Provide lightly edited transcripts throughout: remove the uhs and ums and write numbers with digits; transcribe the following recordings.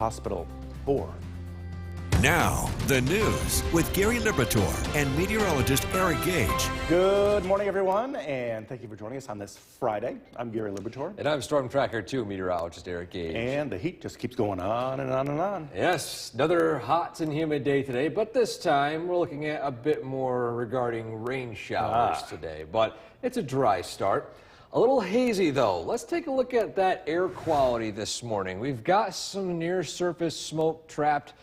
Hospital 4. Now, the news with Gary Liberatore and meteorologist Eric Gage. Good morning, everyone, and thank you for joining us on this Friday. I'm Gary Liberatore. And I'm Storm Tracker 2 meteorologist Eric Gage. And the heat just keeps going on and on and on. Yes, another hot and humid day today, but this time we're looking at a bit more regarding rain showers today. But it's a dry start. A little hazy, though. Let's take a look at that air quality this morning. We've got some near-surface smoke trapped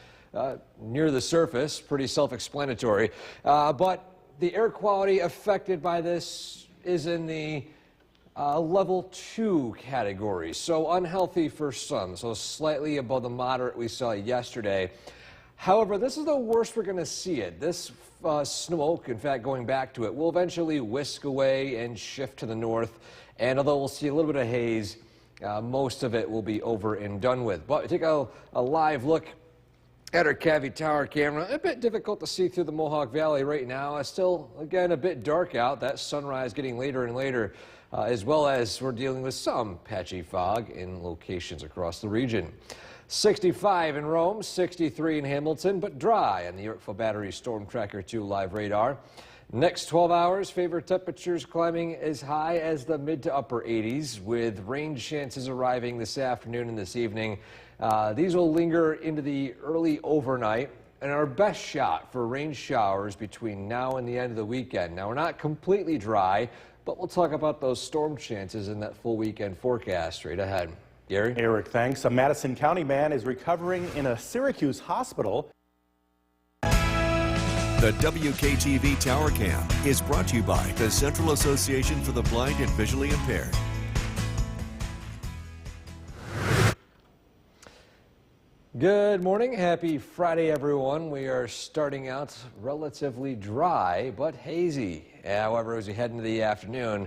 near the surface, pretty self-explanatory, but the air quality affected by this is in the level 2 category, so unhealthy for some, so slightly above the moderate we saw yesterday. However, this is the worst we're going to see it. This smoke, in fact, going back to it, will eventually whisk away and shift to the north, and although we'll see a little bit of haze, most of it will be over and done with. But take a live look at our Cavvy Tower camera. A bit difficult to see through the Mohawk Valley right now. It's still, again, a bit dark out. That sunrise getting later and later, as well as we're dealing with some patchy fog in locations across the region. 65 in Rome, 63 in Hamilton, but dry on the Yorkville Battery Storm Tracker 2 live radar. Next 12 hours, favorite temperatures climbing as high as the mid to upper 80s, with rain chances arriving this afternoon and this evening. These will linger into the early overnight and our best shot for rain showers between now and the end of the weekend. Now, we're not completely dry, but we'll talk about those storm chances in that full weekend forecast right ahead. Gary? Eric, thanks. A Madison County man is recovering in a Syracuse hospital. The WKTV Tower Cam is brought to you by the Central Association for the Blind and Visually Impaired. Good morning. Happy Friday, everyone. We are starting out relatively dry but hazy. However, as we head into the afternoon,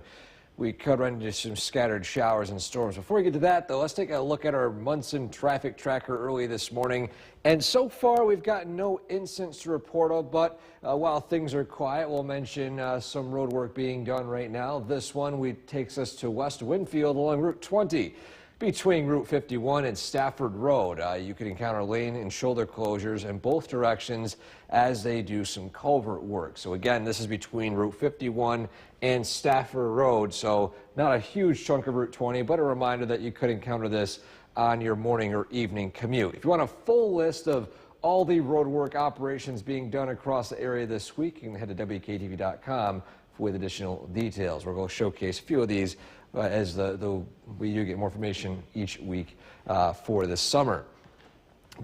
we could run into some scattered showers and storms. Before we get to that, though, let's take a look at our Munson traffic tracker early this morning. And so far, we've got no incidents to report of, but while things are quiet, we'll mention some road work being done right now. This one takes us to West Winfield along Route 20. Between Route 51 and Stafford Road, you can encounter lane and shoulder closures in both directions as they do some culvert work. So again, this is between Route 51 and Stafford Road, so not a huge chunk of Route 20, but a reminder that you could encounter this on your morning or evening commute. If you want a full list of all the road work operations being done across the area this week, you can head to WKTV.com with additional details. We're going to showcase a few of these as we do get more information each week for this summer.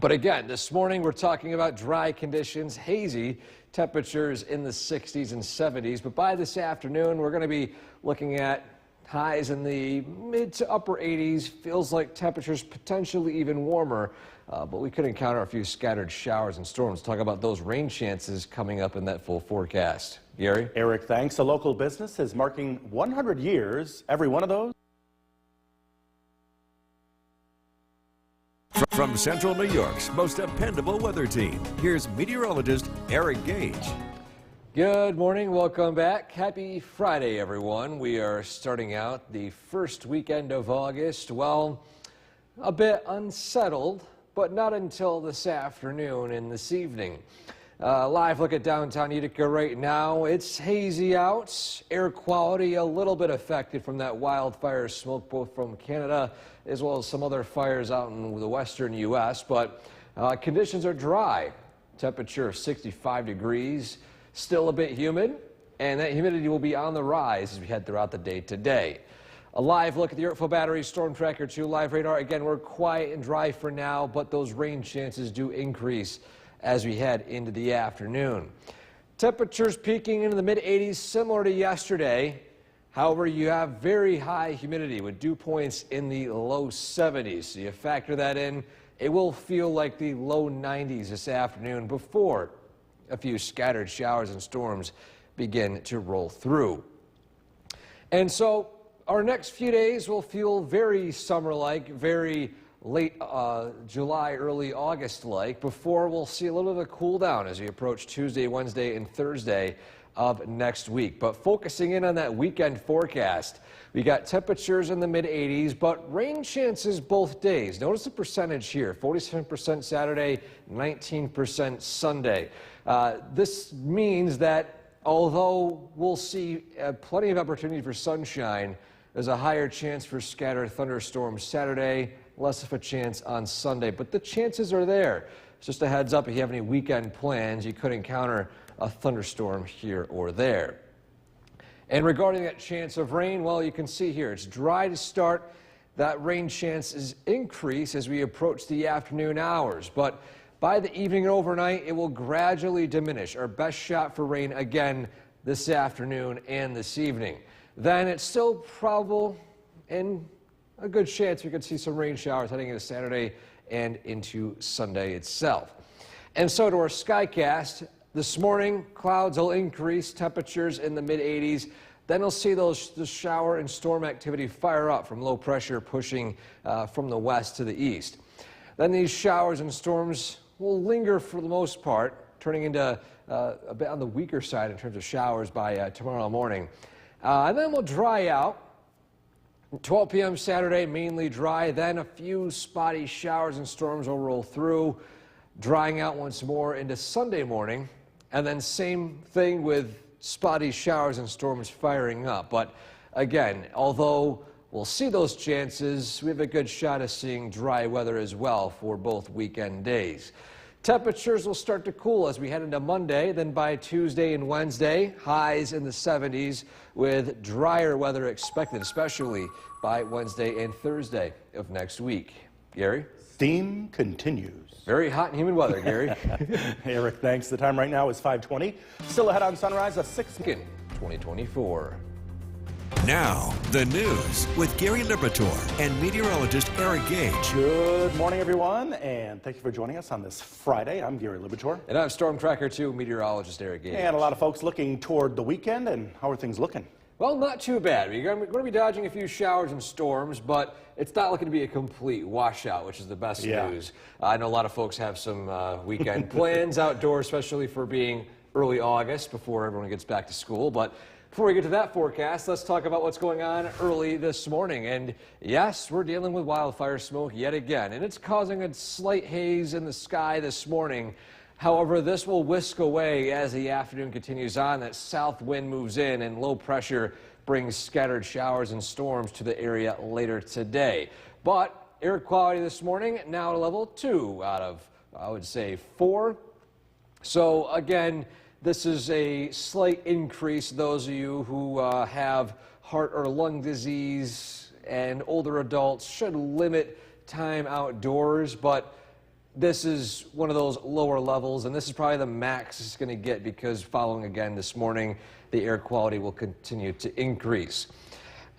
But again, this morning we're talking about dry conditions, hazy temperatures in the 60s and 70s. But by this afternoon, we're going to be looking at highs in the mid to upper 80s. Feels like temperatures potentially even warmer. But we could encounter a few scattered showers and storms. Talk about those rain chances coming up in that full forecast. Gary? Eric, thanks. A local business is marking 100 years. Every one of those? From Central New York's most dependable weather team, here's meteorologist Eric Gage. Good morning. Welcome back. Happy Friday, everyone. We are starting out the first weekend of August. Well, a bit unsettled, but not until this afternoon and this evening. Live look at downtown Utica right now. It's hazy out. Air quality a little bit affected from that wildfire smoke, both from Canada as well as some other fires out in the western U.S. But conditions are dry. Temperature 65 degrees. Still a bit humid, and that humidity will be on the rise as we head throughout the day today. A live look at the Yorkville Battery Storm Tracker 2 live radar. Again, we're quiet and dry for now, but those rain chances do increase as we head into the afternoon. Temperatures peaking into the mid-80s, similar to yesterday. However, you have very high humidity with dew points in the low 70s. So you factor that in, it will feel like the low 90s this afternoon before a few scattered showers and storms begin to roll through. And so our next few days will feel very summer-like, very late July, early August-like, before we'll see a little bit of a cool down as we approach Tuesday, Wednesday, and Thursday. of next week. But focusing in on that weekend forecast, we got temperatures in the mid-80s, but rain chances both days. Notice the percentage here, 47% Saturday, 19% Sunday. This means that although we'll see plenty of opportunity for sunshine, there's a higher chance for scattered thunderstorms Saturday, less of a chance on Sunday. But the chances are there. It's just a heads up, if you have any weekend plans, you could encounter a thunderstorm here or there. And regarding that chance of rain, well, you can see here, it's dry to start. That rain chances increase as we approach the afternoon hours. But by the evening and overnight, it will gradually diminish. Our best shot for rain again this afternoon and this evening. Then it's still probable and a good chance we could see some rain showers heading into Saturday and into Sunday itself. And so to our skycast, this morning, clouds will increase, temperatures in the mid-80s. Then we'll see the shower and storm activity fire up from low pressure pushing from the west to the east. Then these showers and storms will linger for the most part, turning into a bit on the weaker side in terms of showers by tomorrow morning. And then we'll dry out. 12 p.m. Saturday, mainly dry. Then a few spotty showers and storms will roll through, drying out once more into Sunday morning. And then same thing with spotty showers and storms firing up. But again, although we'll see those chances, we have a good shot of seeing dry weather as well for both weekend days. Temperatures will start to cool as we head into Monday. Then by Tuesday and Wednesday, highs in the 70s with drier weather expected, especially by Wednesday and Thursday of next week. Gary? Theme continues. Very hot and humid weather, Gary. Eric, thanks. The time right now is 5:20. Still ahead on Sunrise, a 2024. Now, the news with Gary Liberatore and meteorologist Eric Gage. Good morning, everyone, and thank you for joining us on this Friday. I'm Gary Liberatore. And I'm Storm Tracker 2 meteorologist Eric Gage. And a lot of folks looking toward the weekend, and how are things looking? Well, not too bad. We're going to be dodging a few showers and storms, but it's not looking to be a complete washout, which is the best news. I know a lot of folks have some weekend plans outdoors, especially for being early August before everyone gets back to school. But before we get to that forecast, let's talk about what's going on early this morning. And yes, we're dealing with wildfire smoke yet again, and it's causing a slight haze in the sky this morning. However, this will whisk away as the afternoon continues on. That south wind moves in and low pressure brings scattered showers and storms to the area later today. But air quality this morning now at a level 2 out of, I would say, 4. So again, this is a slight increase. Those of you who have heart or lung disease and older adults should limit time outdoors, but this is one of those lower levels, and this is probably the max it's going to get because following again this morning, the air quality will continue to increase.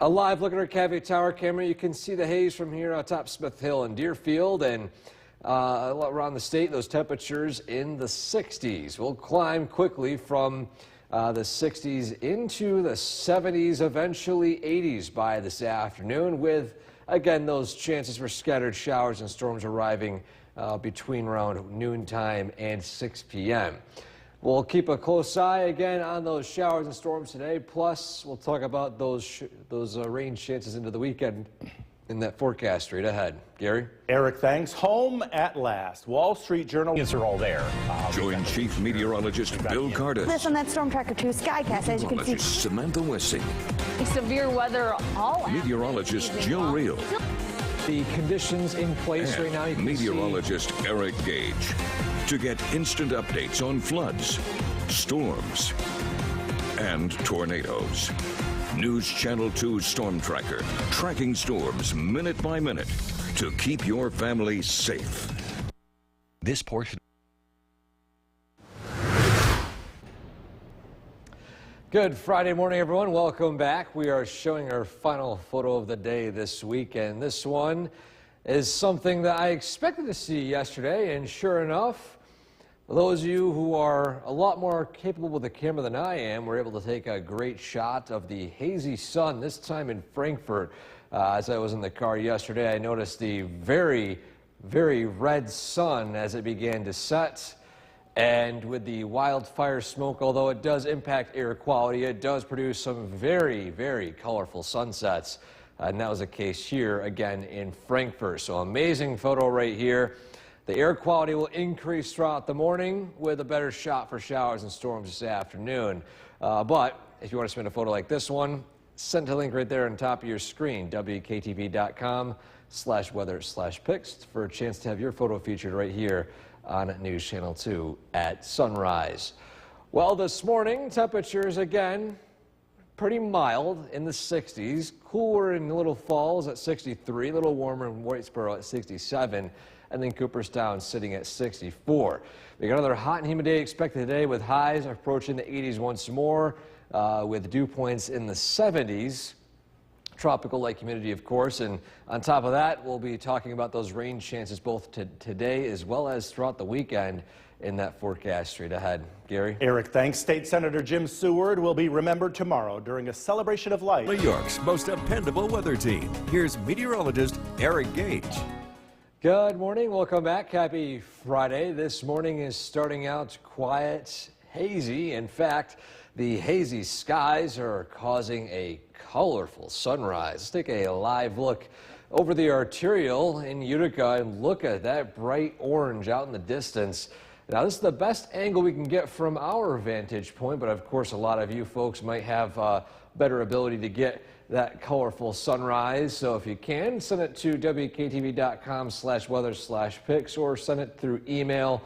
A live look at our Cavity Tower camera, you can see the haze from here atop Smith Hill and Deerfield, and around the state, those temperatures in the 60s. We'll climb quickly from the 60s into the 70s, eventually 80s by this afternoon, with, again, those chances for scattered showers and storms arriving between around noontime and 6 p.m. We'll keep a close eye again on those showers and storms today. Plus, we'll talk about those rain chances into the weekend in that forecast straight ahead. Gary? Eric, thanks. Home at last. Wall Street Journal. Are all there. Join Chief Meteorologist Bill Cardis. This on that Storm Tracker 2 Skycast, as you can see. Meteorologist Samantha Wessing. Severe weather all out. Meteorologist Jill Reel. The conditions in place right now, you can Meteorologist Eric Gage. To get instant updates on floods, storms, and tornadoes. News Channel 2 Storm Tracker, tracking storms minute by minute to keep your family safe. This portion. Good Friday morning, everyone. Welcome back. We are showing our final photo of the day this week, and this one is something that I expected to see yesterday, and sure enough, those of you who are a lot more capable with the camera than I am were able to take a great shot of the hazy sun, this time in Frankfort. As I was in the car yesterday, I noticed the very, very red sun as it began to set. And with the wildfire smoke, although it does impact air quality, it does produce some very, very colorful sunsets. And that was the case here again in Frankfort. So amazing photo right here. The air quality will increase throughout the morning with a better shot for showers and storms this afternoon. But if you want to submit a photo like this one, send a link right there on top of your screen, WKTV.com/weather/pics for a chance to have your photo featured right here on News Channel 2 at sunrise. Well, this morning, temperatures again pretty mild in the 60s, cooler in Little Falls at 63, a little warmer in Whitesboro at 67, and then Cooperstown sitting at 64. We got another hot and humid day expected today with highs approaching the 80s once more, with dew points in the 70s. Tropical-like humidity, of course, and on top of that, we'll be talking about those rain chances both today as well as throughout the weekend in that forecast straight ahead. Gary? Eric, thanks. State Senator Jim Seward will be remembered tomorrow during a celebration of life. New York's most dependable weather team. Here's meteorologist Eric Gage. Good morning. Welcome back. Happy Friday. This morning is starting out quiet, hazy. In fact, the hazy skies are causing a colorful sunrise. Let's take a live look over the arterial in Utica and look at that bright orange out in the distance. Now, this is the best angle we can get from our vantage point, but of course, a lot of you folks might have better ability to get that colorful sunrise. So if you can, send it to WKTV.com/weather/pics or send it through email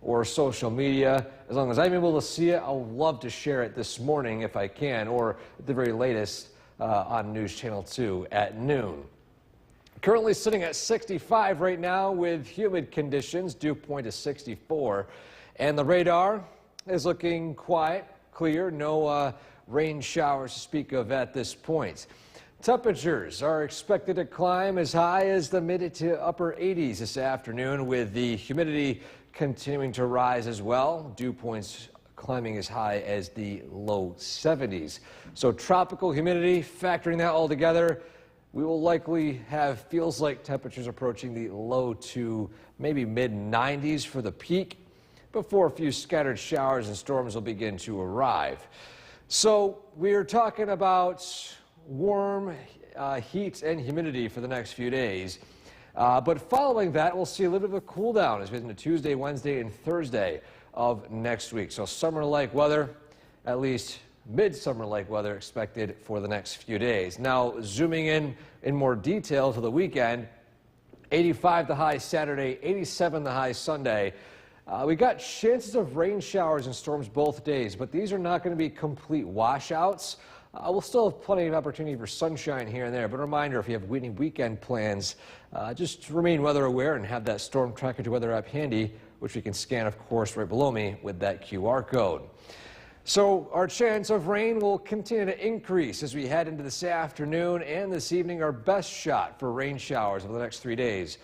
or social media. As long as I'm able to see it, I'll love to share it this morning if I can, or at the very latest on News Channel 2 at noon. Currently sitting at 65 right now with humid conditions, dew point is 64, and the radar is looking quiet, clear, no rain showers to speak of at this point. Temperatures are expected to climb as high as the mid to upper 80s this afternoon, with the humidity continuing to rise as well. Dew points climbing as high as the low 70s. So tropical humidity, factoring that all together, we will likely have feels like temperatures approaching the low to maybe mid 90s for the peak before a few scattered showers and storms will begin to arrive. So we're talking about warm heat and humidity for the next few days. But following that, we'll see a little bit of a cool down as we head into Tuesday, Wednesday, and Thursday of next week. So summer-like weather, at least midsummer-like weather expected for the next few days. Now, zooming in more detail to the weekend, 85 the high Saturday, 87 the high Sunday. We got chances of rain showers and storms both days, but these are not going to be complete washouts. We'll still have plenty of opportunity for sunshine here and there, but a reminder, if you have any weekend plans, just remain weather aware and have that Storm Tracker 2 weather app handy, which we can scan, of course, right below me with that QR code. So our chance of rain will continue to increase as we head into this afternoon and this evening. Our best shot for rain showers over the next 3 days.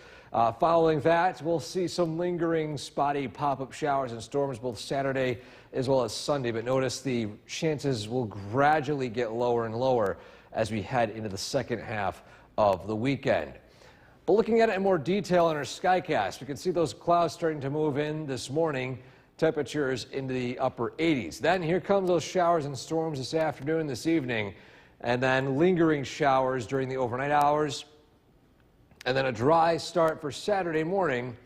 Following that, we'll see some lingering spotty pop-up showers and storms both Saturday as well as Sunday. But notice the chances will gradually get lower and lower as we head into the second half of the weekend. But looking at it in more detail on our Skycast, we can see those clouds starting to move in this morning. Temperatures into the upper 80s. Then here comes those showers and storms this afternoon, this evening, and then lingering showers during the overnight hours, and then a dry start for Saturday morning.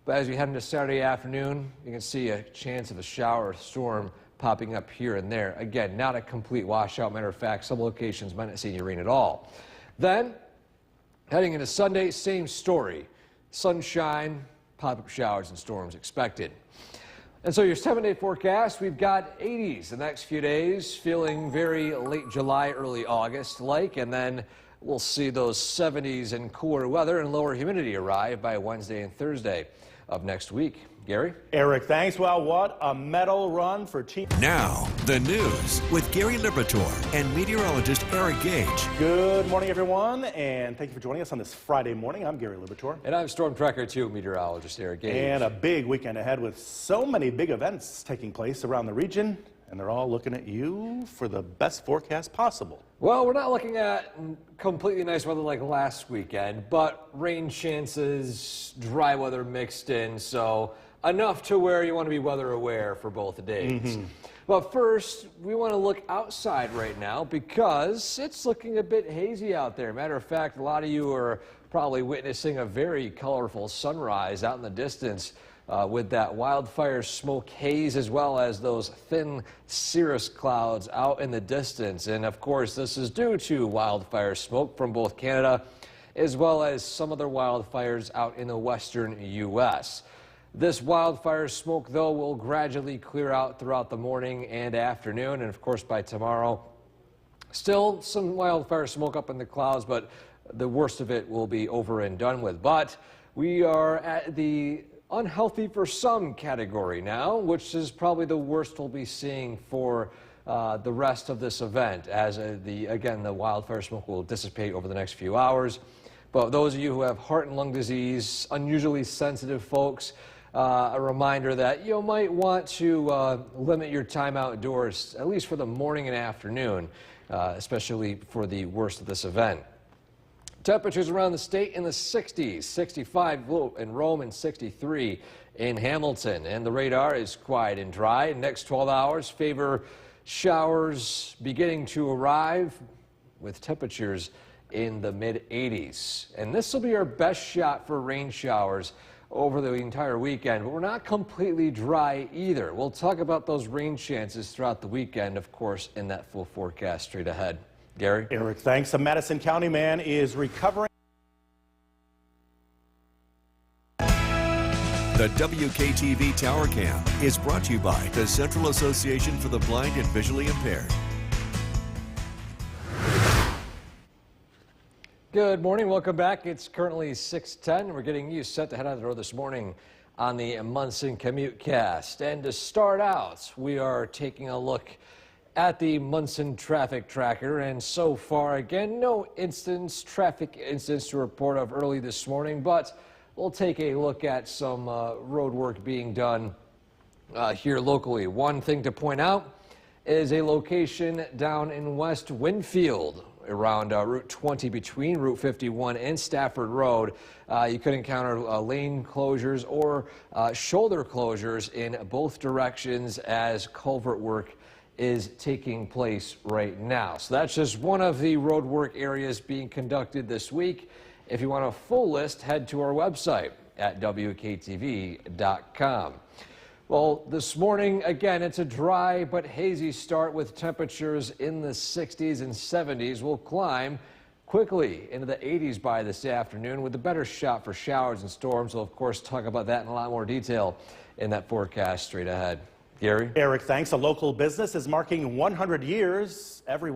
But as we head into Saturday afternoon, you can see a chance of a shower or storm popping up here and there. Again, not a complete washout. Matter of fact, some locations might not see any rain at all. Then, heading into Sunday, same story. Sunshine, pop-up showers and storms expected. And so your 7-day forecast, we've got 80s the next few days, feeling very late July, early August-like, and then we'll see those 70s and cooler weather and lower humidity arrive by Wednesday and Thursday of next week. Gary? Eric, thanks. Well, what a medal run for Team. Now, the news with Gary Liberatore and meteorologist Eric Gage. Good morning, everyone, and thank you for joining us on this Friday morning. I'm Gary Liberatore. And I'm Storm Tracker 2 meteorologist Eric Gage. And a big weekend ahead with so many big events taking place around the region, and they're all looking at you for the best forecast possible. Well, we're not looking at completely nice weather like last weekend, but rain chances, dry weather mixed in, so enough to where you want to be weather aware for both days. But first, we want to look outside right now because it's looking a bit hazy out there. Matter of fact, a lot of you are probably witnessing a very colorful sunrise out in the distance with that wildfire smoke haze, as well as those thin cirrus clouds out in the distance. And of course, this is due to wildfire smoke from both Canada as well as some other wildfires out in the western U.S. This wildfire smoke, though, will gradually clear out throughout the morning and afternoon, and of course by tomorrow. Still some wildfire smoke up in the clouds, but the worst of it will be over and done with. But we are at the unhealthy for some category now, which is probably the worst we'll be seeing for the rest of this event, as again, the wildfire smoke will dissipate over the next few hours. But those of you who have heart and lung disease, unusually sensitive folks, a reminder that you might want to limit your time outdoors, at least for the morning and afternoon, especially for the worst of this event. Temperatures around the state in the 60s, 65 in Rome and 63 in Hamilton. And the radar is quiet and dry. Next 12 hours favor showers beginning to arrive with temperatures in the mid-80s. And this will be our best shot for rain showers over the entire weekend, but we're not completely dry either. We'll talk about those rain chances throughout the weekend, of course, in that full forecast straight ahead. Gary? Eric, thanks. A Madison County man is recovering. The WKTV Tower Cam is brought to you by the Central Association for the Blind and Visually Impaired. Good morning, welcome back. It's currently 6:10. We're getting you set to head out the road this morning on the Munson Commute Cast. And to start out, we are taking a look at the Munson Traffic Tracker. And so far, again, no traffic incidents to report of early this morning, but we'll take a look at some road work being done here locally. One thing to point out is a location down in West Winfield, around Route 20 between Route 51 and Stafford Road. You could encounter lane closures or shoulder closures in both directions as culvert work is taking place right now. So that's just one of the road work areas being conducted this week. If you want a full list, head to our website at WKTV.com. Well, this morning, again, it's a dry but hazy start with temperatures in the 60s and 70s. We'll climb quickly into the 80s by this afternoon with a better shot for showers and storms. We'll, of course, talk about that in a lot more detail in that forecast straight ahead. Gary? Eric, thanks. A local business is marking 100 years every.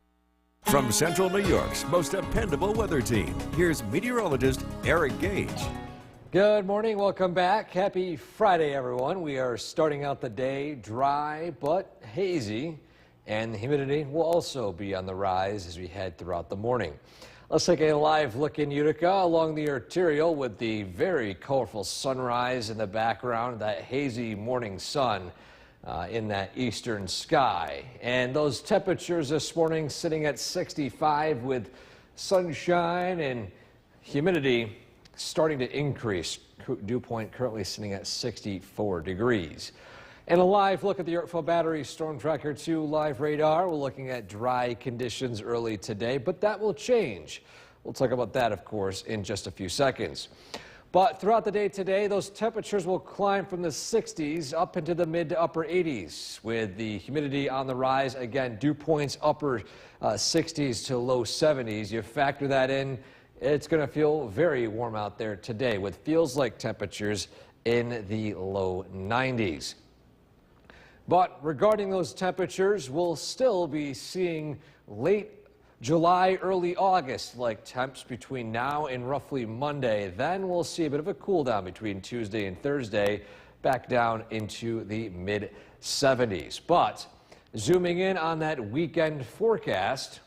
From Central New York's most dependable weather team, here's meteorologist Eric Gage. Good morning, welcome back. Happy Friday, everyone. We are starting out the day dry but hazy, and the humidity will also be on the rise as we head throughout the morning. Let's take a live look in Utica along the arterial with the very colorful sunrise in the background, that hazy morning sun in that eastern sky. And those temperatures this morning sitting at 65 with sunshine and humidity starting to increase. Dew point currently sitting at 64 degrees. And a live look at the Yorkville Battery Storm Tracker 2 live radar. We're looking at dry conditions early today, but that will change. We'll talk about that, of course, in just a few seconds. But throughout the day today, those temperatures will climb from the 60s up into the mid to upper 80s with the humidity on the rise. Again, dew points upper 60s to low 70s. You factor that in, it's going to feel very warm out there today with feels like temperatures in the low 90s. But regarding those temperatures, we'll still be seeing late July, early August like temps between now and roughly Monday. Then we'll see a bit of a cool down between Tuesday and Thursday, back down into the mid 70s. But zooming in on that weekend forecast,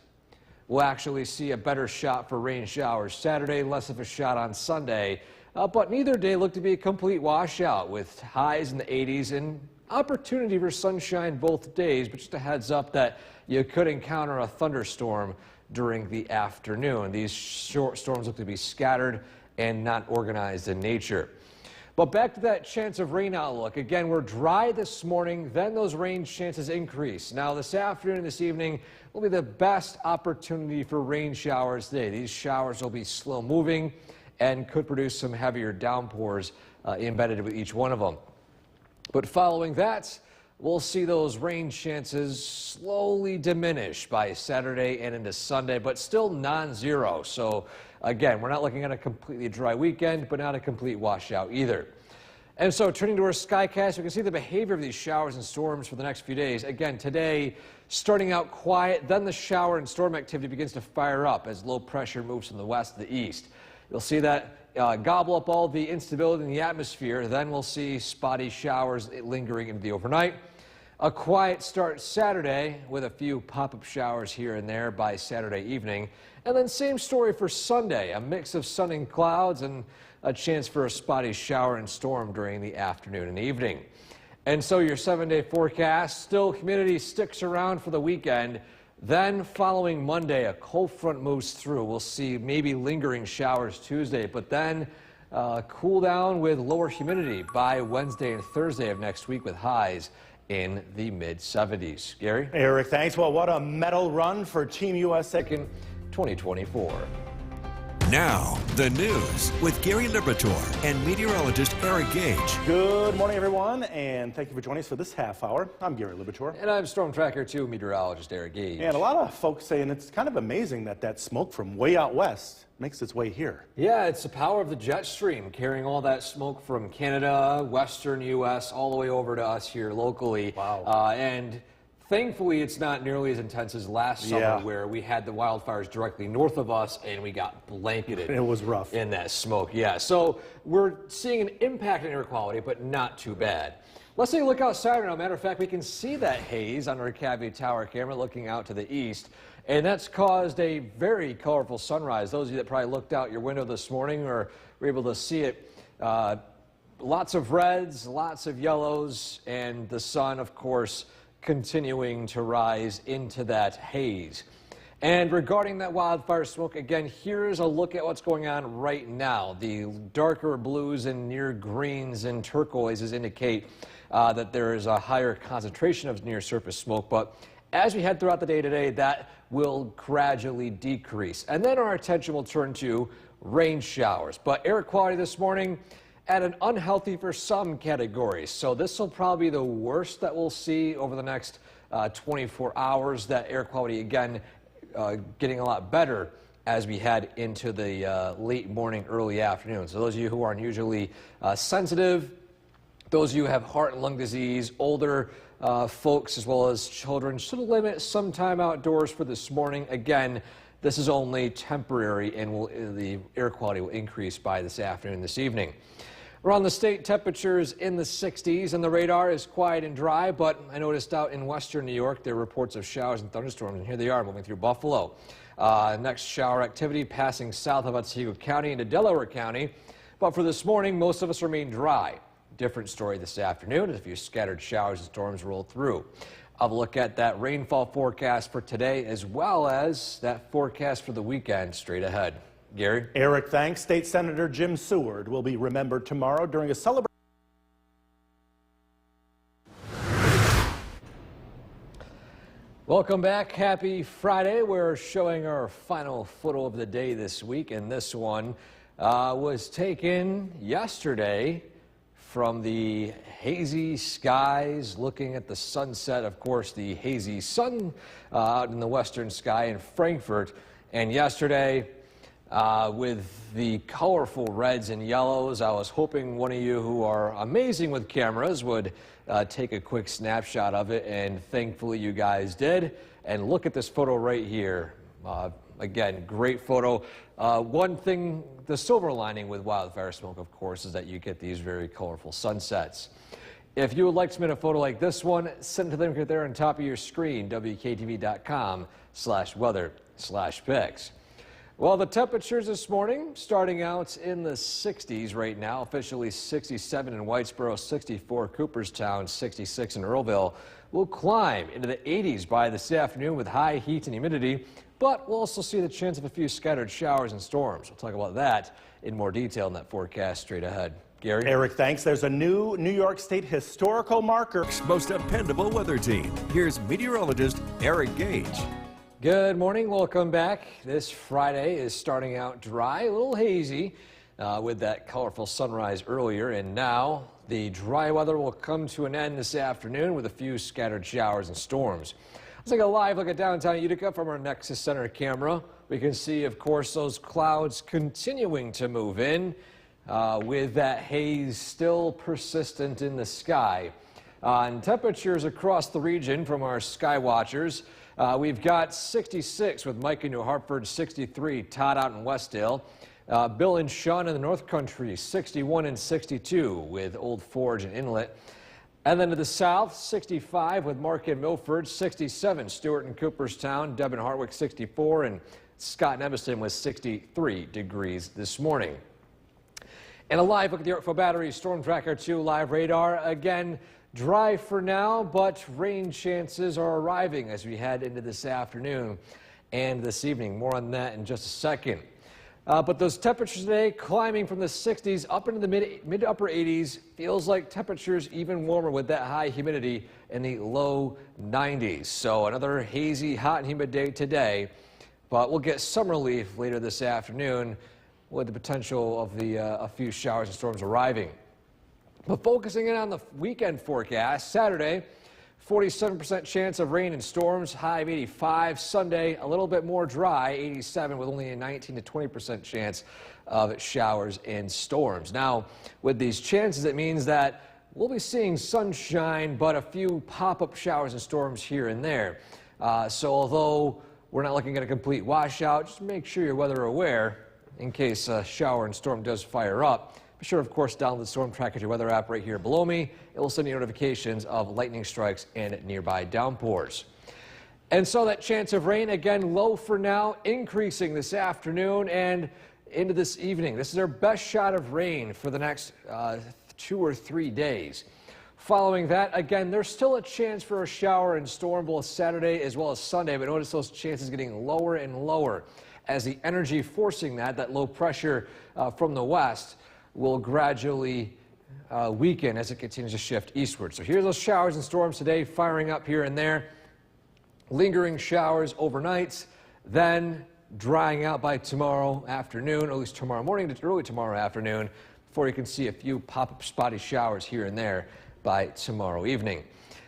we'll actually see a better shot for rain showers Saturday, less of a shot on Sunday. But neither day looked to be a complete washout with highs in the 80s and opportunity for sunshine both days. But just a heads up that you could encounter a thunderstorm during the afternoon. These short storms look to be scattered and not organized in nature. But back to that chance of rain outlook. Again, we're dry this morning, then those rain chances increase. Now this afternoon and this evening will be the best opportunity for rain showers today. These showers will be slow moving and could produce some heavier downpours embedded with each one of them. But following that, we'll see those rain chances slowly diminish by Saturday and into Sunday, but still non-zero. So again, we're not looking at a completely dry weekend, but not a complete washout either. And so turning to our Skycast, we can see the behavior of these showers and storms for the next few days. Again, today starting out quiet, then the shower and storm activity begins to fire up as low pressure moves from the west to the east. You'll see that gobble up all the instability in the atmosphere. Then we'll see spotty showers lingering into the overnight. A quiet start Saturday with a few pop-up showers here and there by Saturday evening. And then same story for Sunday, a mix of sun and clouds and a chance for a spotty shower and storm during the afternoon and evening. And so your 7-day forecast, still humidity sticks around for the weekend. Then following Monday, a cold front moves through. We'll see maybe lingering showers Tuesday, but then cool down with lower humidity by Wednesday and Thursday of next week with highs in the mid-70s. Gary? Eric, thanks. Well, what a medal run for Team USA. In 2024. Now, the news with Gary Liberatore and meteorologist Eric Gage. Good morning, everyone, and thank you for joining us for this half hour. I'm Gary Liberatore. And I'm Storm Tracker 2 meteorologist Eric Gage. And a lot of folks saying it's kind of amazing that that smoke from way out west makes its way here. Yeah, it's the power of the jet stream carrying all that smoke from Canada, western U.S., all the way over to us here locally. Wow. And thankfully, it's not nearly as intense as last summer where we had the wildfires directly north of us and we got blanketed. It was rough. In that smoke, yeah. So we're seeing an impact in air quality, but not too bad. Let's take a look outside now. Matter of fact, we can see that haze on our Cavity Tower camera looking out to the east. And that's caused a very colorful sunrise. Those of you that probably looked out your window this morning or were able to see it, lots of reds, lots of yellows, and the sun, of course, continuing to rise into that haze. And regarding that wildfire smoke, again, here's a look at what's going on right now. The darker blues and near greens and turquoises indicate that there is a higher concentration of near surface smoke, but as we head throughout the day today, that will gradually decrease. And then our attention will turn to rain showers. But air quality this morning at an unhealthy for some categories. So this will probably be the worst that we'll see over the next 24 hours. That air quality, again, getting a lot better as we head into the late morning, early afternoon. So those of you who are unusually sensitive, those of you who have heart and lung disease, older folks as well as children should limit some time outdoors for this morning. Again, this is only temporary and the air quality will increase by this afternoon, this evening. Around the state, temperatures in the 60s and the radar is quiet and dry, but I noticed out in western New York there are reports of showers and thunderstorms, and here they are moving through Buffalo. Next shower activity passing south of Otsego County into Delaware County, but for this morning most of us remain dry. Different story this afternoon as a few scattered showers and storms roll through. I'll look at that rainfall forecast for today as well as that forecast for the weekend straight ahead. Gary? Eric, thanks. State Senator Jim Seward will be remembered tomorrow during a celebration. Welcome back. Happy Friday. We're showing our final photo of the day this week, and this one was taken yesterday from the hazy skies, looking at the sunset, of course, the hazy sun out in the western sky in Frankfurt. And yesterday, with the colorful reds and yellows, I was hoping one of you who are amazing with cameras would take a quick snapshot of it, and thankfully you guys did. And look at this photo right here. Again, great photo. One thing, the silver lining with wildfire smoke, of course, is that you get these very colorful sunsets. If you would like to submit a photo like this one, send it to the link right there on top of your screen, WKTV.com/weather/pics. Well, the temperatures this morning starting out in the 60s right now, officially 67 in Whitesboro, 64 Cooperstown, 66 in Earlville. Will climb into the 80s by this afternoon with high heat and humidity, but we'll also see the chance of a few scattered showers and storms. We'll talk about that in more detail in that forecast straight ahead. Gary? Eric, thanks. There's a new New York State historical marker. Most dependable weather team. Here's meteorologist Eric Gage. Good morning. Welcome back. This Friday is starting out dry, a little hazy with that colorful sunrise earlier. And now the dry weather will come to an end this afternoon with a few scattered showers and storms. Let's take a live look at downtown Utica from our Nexus Center camera. We can see, of course, those clouds continuing to move in with that haze still persistent in the sky. And temperatures across the region from our sky watchers. We've got 66 with Mike in New Hartford, 63, Todd out in Westdale. Bill and Sean in the North Country, 61 and 62 with Old Forge and Inlet. And then to the south, 65 with Mark in Milford, 67 Stewart and Cooperstown, Deb and Hartwick 64, and Scott and Evanston was 63 degrees this morning. And a live look at the Yorkville Battery Storm Tracker 2 live radar. Again, dry for now, but rain chances are arriving as we head into this afternoon and this evening. More on that in just a second. But those temperatures today climbing from the 60s up into the mid to upper 80s. Feels like temperatures even warmer with that high humidity in the low 90s. So another hazy, hot and humid day today. But we'll get some relief later this afternoon with the potential of a few showers and storms arriving. But focusing in on the weekend forecast, Saturday, 47% chance of rain and storms, high of 85. Sunday, a little bit more dry, 87, with only a 19 to 20% chance of showers and storms. Now, with these chances, it means that we'll be seeing sunshine, but a few pop-up showers and storms here and there. So although we're not looking at a complete washout, just make sure you're weather aware in case a shower and storm does fire up. Be sure, of course, download the Storm Tracker weather app right here below me. It will send you notifications of lightning strikes and nearby downpours. And so that chance of rain, again, low for now, increasing this afternoon and into this evening. This is our best shot of rain for the next 2 or 3 days. Following that, again, there's still a chance for a shower and storm both Saturday as well as Sunday, but notice those chances getting lower and lower as the energy forcing that low pressure from the west will gradually weaken as it continues to shift eastward. So here's those showers and storms today firing up here and there. Lingering showers overnight, then drying out by tomorrow afternoon, or at least tomorrow morning to early tomorrow afternoon, before you can see a few pop-up spotty showers here and there by tomorrow evening.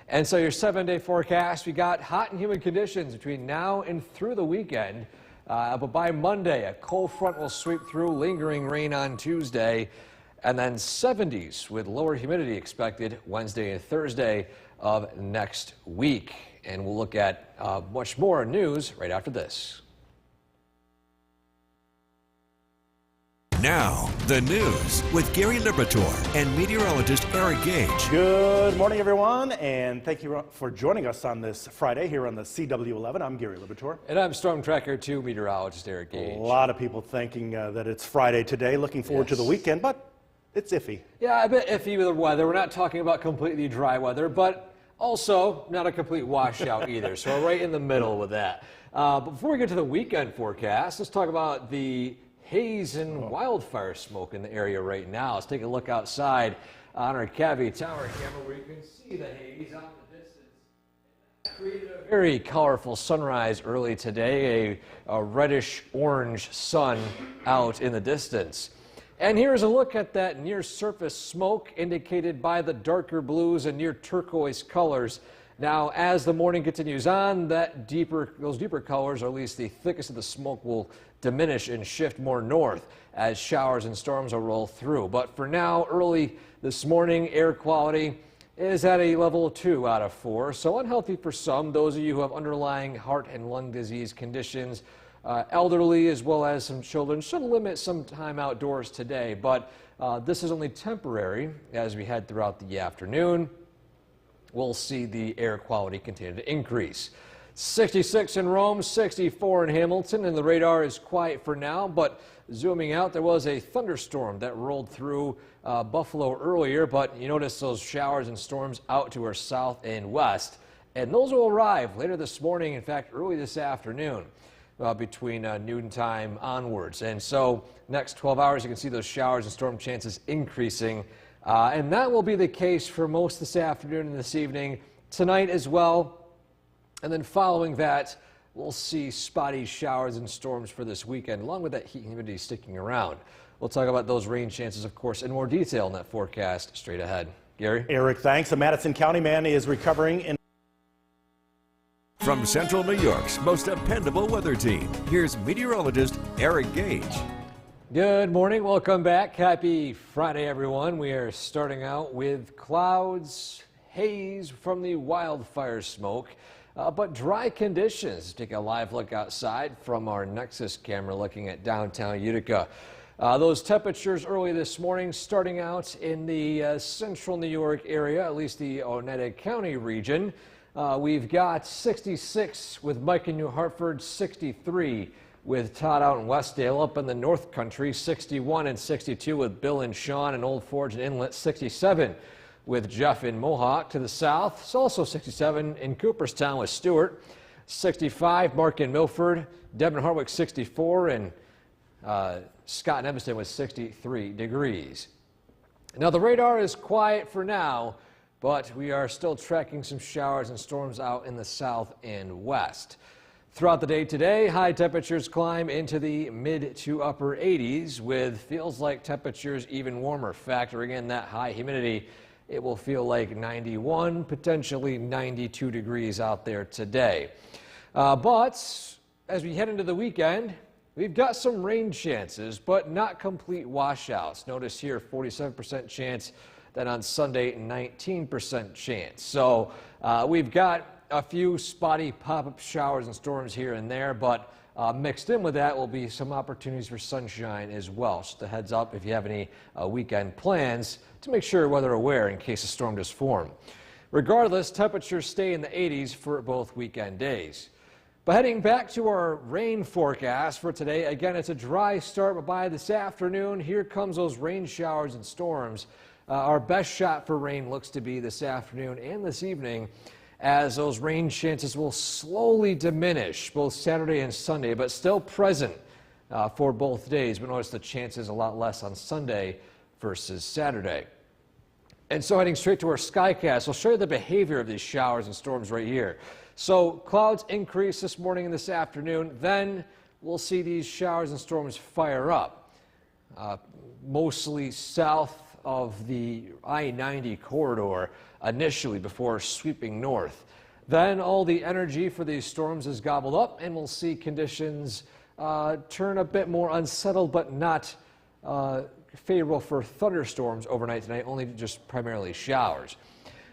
And so your 7-day forecast, we got hot and humid conditions between now and through the weekend. But by Monday, a cold front will sweep through, lingering rain on Tuesday, and then 70s with lower humidity expected Wednesday and Thursday of next week. And we'll look at much more news right after this. Now, the news with Gary Liberatore and meteorologist Eric Gage. Good morning, everyone, and thank you for joining us on this Friday here on the CW11. I'm Gary Liberatore. And I'm Storm Tracker 2 meteorologist Eric Gage. A lot of people thinking that it's Friday today, looking forward to the weekend, but it's iffy. Yeah, a bit iffy with the weather. We're not talking about completely dry weather, but also not a complete washout either. So we're right in the middle with that. But before we get to the weekend forecast, let's talk about the haze and wildfire smoke in the area right now. Let's take a look outside on our Cavity Tower camera where you can see the haze out in the distance. That created a very colorful sunrise early today, a reddish orange sun out in the distance. And here's a look at that near surface smoke indicated by the darker blues and near turquoise colors. Now, as the morning continues on, those deeper colors, or at least the thickest of the smoke, will diminish and shift more north as showers and storms will roll through. But for now, early this morning, air quality is at a level 2 out of 4, so unhealthy for some. Those of you who have underlying heart and lung disease conditions, elderly as well as some children, should limit some time outdoors today. But this is only temporary as we head throughout the afternoon. We'll see the air quality continue to increase. 66 in Rome, 64 in Hamilton, and the radar is quiet for now, but zooming out, there was a thunderstorm that rolled through Buffalo earlier, but you notice those showers and storms out to our south and west, and those will arrive later this morning, in fact, early this afternoon. between noontime onwards. And so next 12 hours, you can see those showers and storm chances increasing. And that will be the case for most this afternoon and this evening, tonight as well. And then following that, we'll see spotty showers and storms for this weekend, along with that heat and humidity sticking around. We'll talk about those rain chances, of course, in more detail in that forecast straight ahead. Gary? Eric, thanks. A Madison County man is recovering in. From Central New York's most dependable weather team, here's meteorologist Eric Gage. Good morning. Welcome back. Happy Friday, everyone. We are starting out with clouds, haze from the wildfire smoke, but dry conditions. Take a live look outside from our Nexus camera looking at downtown Utica. Those temperatures early this morning starting out in the central New York area, at least the Oneida County region. We've got 66 with Mike in New Hartford, 63 with Todd out in Westdale. Up in the North Country, 61 and 62 with Bill and Sean in Old Forge and Inlet, 67 with Jeff in Mohawk. To the south, it's also 67 in Cooperstown with Stewart, 65 Mark in Milford, Deb and Hartwick 64, and Scott and Evanston with 63 degrees. Now the radar is quiet for now, but we are still tracking some showers and storms out in the south and west. Throughout the day today, high temperatures climb into the mid to upper 80s with feels like temperatures even warmer. Factoring in that high humidity, it will feel like 91, potentially 92 degrees out there today. But as we head into the weekend, we've got some rain chances, but not complete washouts. Notice here, 47% chance. Then on Sunday, 19% chance. So we've got a few spotty pop-up showers and storms here and there, but mixed in with that will be some opportunities for sunshine as well. Just a heads up if you have any weekend plans to make sure weather aware in case a storm does form. Regardless, temperatures stay in the 80s for both weekend days. But heading back to our rain forecast for today, again, it's a dry start, but by this afternoon, here comes those rain showers and storms. Our best shot for rain looks to be this afternoon and this evening, as those rain chances will slowly diminish both Saturday and Sunday, but still present for both days. But notice the chances a lot less on Sunday versus Saturday. And so heading straight to our Skycast, I'll show you the behavior of these showers and storms right here. So clouds increase this morning and this afternoon. Then we'll see these showers and storms fire up, mostly south of the I-90 corridor initially before sweeping north. Then all the energy for these storms is gobbled up, and we'll see conditions turn a bit more unsettled, but not favorable for thunderstorms overnight tonight, only just primarily showers.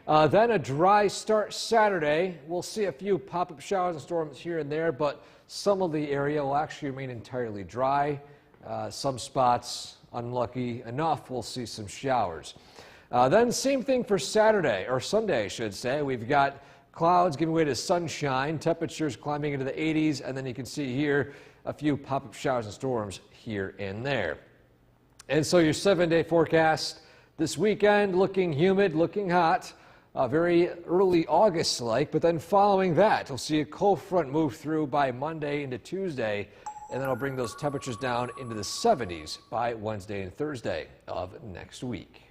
Then a dry start Saturday. We'll see a few pop-up showers and storms here and there, but some of the area will actually remain entirely dry. Some spots, unlucky enough, we'll see some showers. Then same thing for Saturday, or Sunday, I should say. We've got clouds giving way to sunshine, temperatures climbing into the 80s, and then you can see here a few pop-up showers and storms here and there. And so your 7-day forecast this weekend, looking humid, looking hot, very early August-like, but then following that, you'll see a cold front move through by Monday into Tuesday, and then I'll bring those temperatures down into the 70s by Wednesday and Thursday of next week.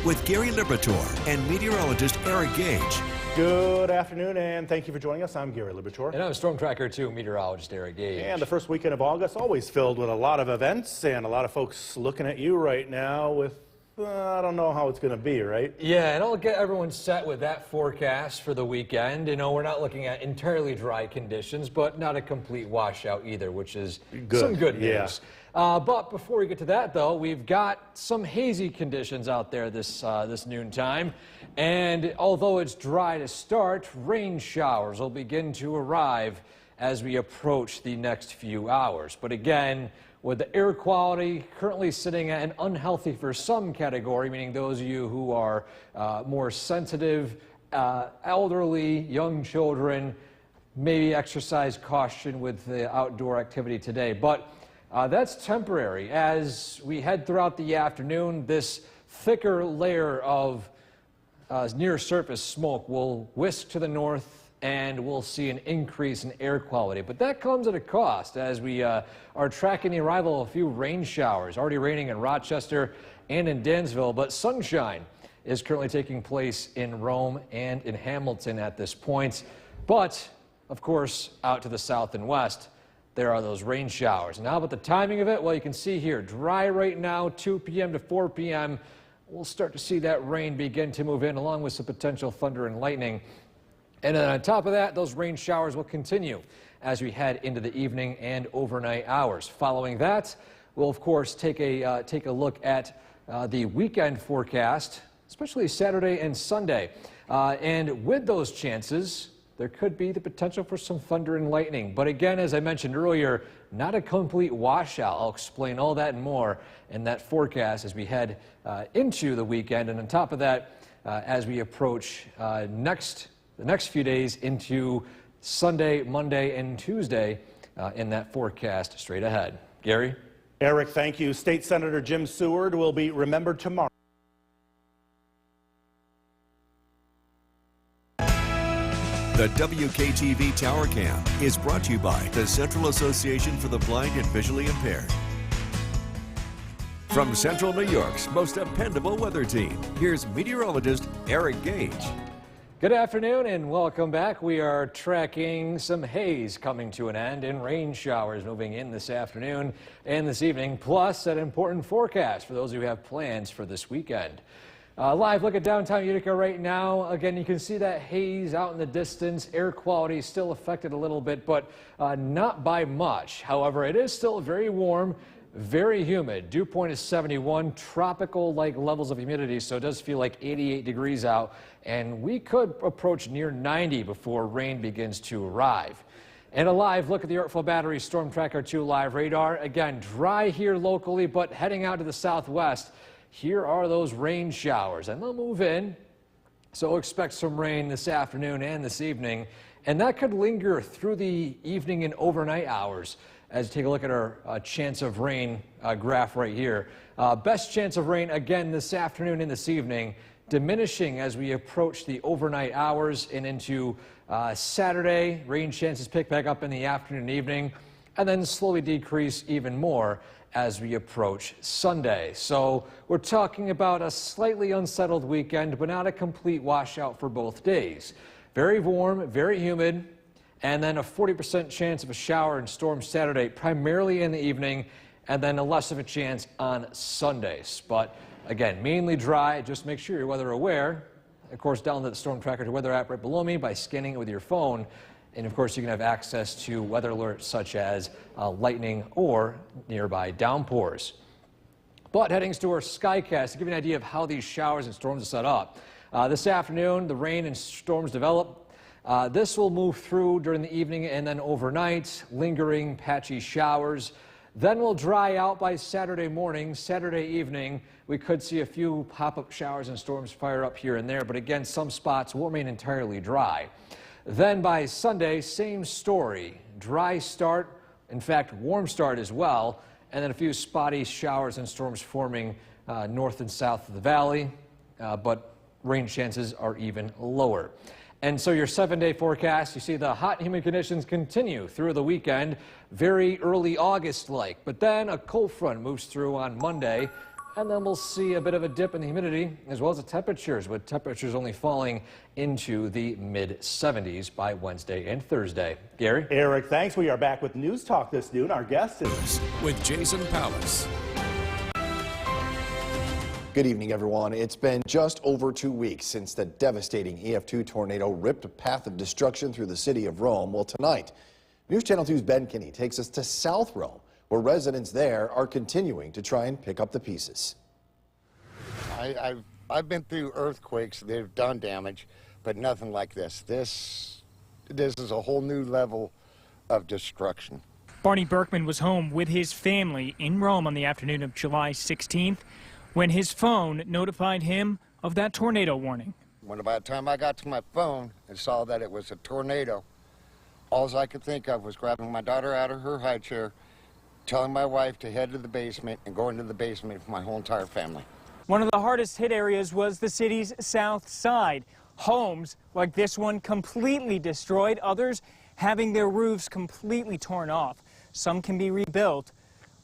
With Gary Liberatore and meteorologist Eric Gage. Good afternoon, and thank you for joining us. I'm Gary Liberatore. And I'm Storm Tracker 2 meteorologist Eric Gage. And the first weekend of August always filled with a lot of events and a lot of folks looking at you right now with, I don't know how it's going to be, right? Yeah, and I'll get everyone set with that forecast for the weekend. You know, we're not looking at entirely dry conditions, but not a complete washout either, which is some good news. Yeah. But before we get to that, though, we've got some hazy conditions out there this noontime. And although it's dry to start, rain showers will begin to arrive as we approach the next few hours. But again, with the air quality currently sitting at an unhealthy for some category, meaning those of you who are more sensitive, elderly, young children, maybe exercise caution with the outdoor activity today. But That's temporary. As we head throughout the afternoon, this thicker layer of near surface smoke will whisk to the north, and we'll see an increase in air quality. But that comes at a cost, as we are tracking the arrival of a few rain showers. Already raining in Rochester and in Dansville, but sunshine is currently taking place in Rome and in Hamilton at this point. But, of course, out to the south and west, there are those rain showers. And how about the timing of it? Well, you can see here, dry right now, 2 p.m. to 4 p.m. We'll start to see that rain begin to move in, along with some potential thunder and lightning. And then on top of that, those rain showers will continue as we head into the evening and overnight hours. Following that, we'll of course take a look at the weekend forecast, especially Saturday and Sunday. And with those chances, there could be the potential for some thunder and lightning. But again, as I mentioned earlier, not a complete washout. I'll explain all that and more in that forecast as we head into the weekend. And on top of that, as we approach the next few days into Sunday, Monday, and Tuesday in that forecast straight ahead. Gary? Eric, thank you. State Senator Jim Seward will be remembered tomorrow. The WKTV Tower Cam is brought to you by the Central Association for the Blind and Visually Impaired. From Central New York's most dependable weather team, here's meteorologist Eric Gage. Good afternoon and welcome back. We are tracking some haze coming to an end and rain showers moving in this afternoon and this evening, plus an important forecast for those who have plans for this weekend. Live look at downtown Utica right now. Again, you can see that haze out in the distance. Air quality is still affected a little bit, but not by much. However, it is still very warm, very humid. Dew point is 71, tropical-like levels of humidity, so it does feel like 88 degrees out, and we could approach near 90 before rain begins to arrive. And a live look at the Artful Battery Storm Tracker 2 live radar. Again, dry here locally, but heading out to the southwest, here are those rain showers, and they'll move in. So expect some rain this afternoon and this evening, and that could linger through the evening and overnight hours. As you take a look at our chance of rain graph right here. Best chance of rain again this afternoon and this evening, diminishing as we approach the overnight hours and into Saturday. Rain chances pick back up in the afternoon and evening, and then slowly decrease even more as we approach Sunday. So we're talking about a slightly unsettled weekend, but not a complete washout for both days. Very warm, very humid. And then a 40% chance of a shower and storm Saturday, primarily in the evening, and then a less of a chance on Sundays. But again, mainly dry. Just make sure you're weather aware. Of course, download the Storm Tracker to weather app right below me by scanning it with your phone. And of course, you can have access to weather alerts such as lightning or nearby downpours. But heading to our Skycast to give you an idea of how these showers and storms are set up. This afternoon, the rain and storms develop. This will move through during the evening and then overnight, lingering patchy showers. Then we'll dry out by Saturday morning. Saturday evening, we could see a few pop-up showers and storms fire up here and there, but again, some spots will remain entirely dry. Then by Sunday, same story. Dry start, in fact, warm start as well, and then a few spotty showers and storms forming north and south of the valley, but rain chances are even lower. And so your 7-day forecast, you see the hot and humid conditions continue through the weekend, very early August-like. But then a cold front moves through on Monday, and then we'll see a bit of a dip in the humidity as well as the temperatures, with temperatures only falling into the mid-70s by Wednesday and Thursday. Gary? Eric, thanks. We are back with News Talk this noon. Our guest is With Jason Palace. Good evening, everyone. It's been just over 2 weeks since the devastating EF2 tornado ripped a path of destruction through the city of Rome. Well, tonight, News Channel 2's Ben Kinney takes us to South Rome, where residents there are continuing to try and pick up the pieces. I've been through earthquakes. They've done damage, but nothing like this. This is a whole new level of destruction. Barney Berkman was home with his family in Rome on the afternoon of July 16th. When his phone notified him of that tornado warning. When by the time I got to my phone and saw that it was a tornado, all I could think of was grabbing my daughter out of her high chair telling my wife to head to the basement and go into the basement with my whole entire family. One of the hardest hit areas was the city's south side. Homes like this one completely destroyed, others having their roofs completely torn off. Some can be rebuilt,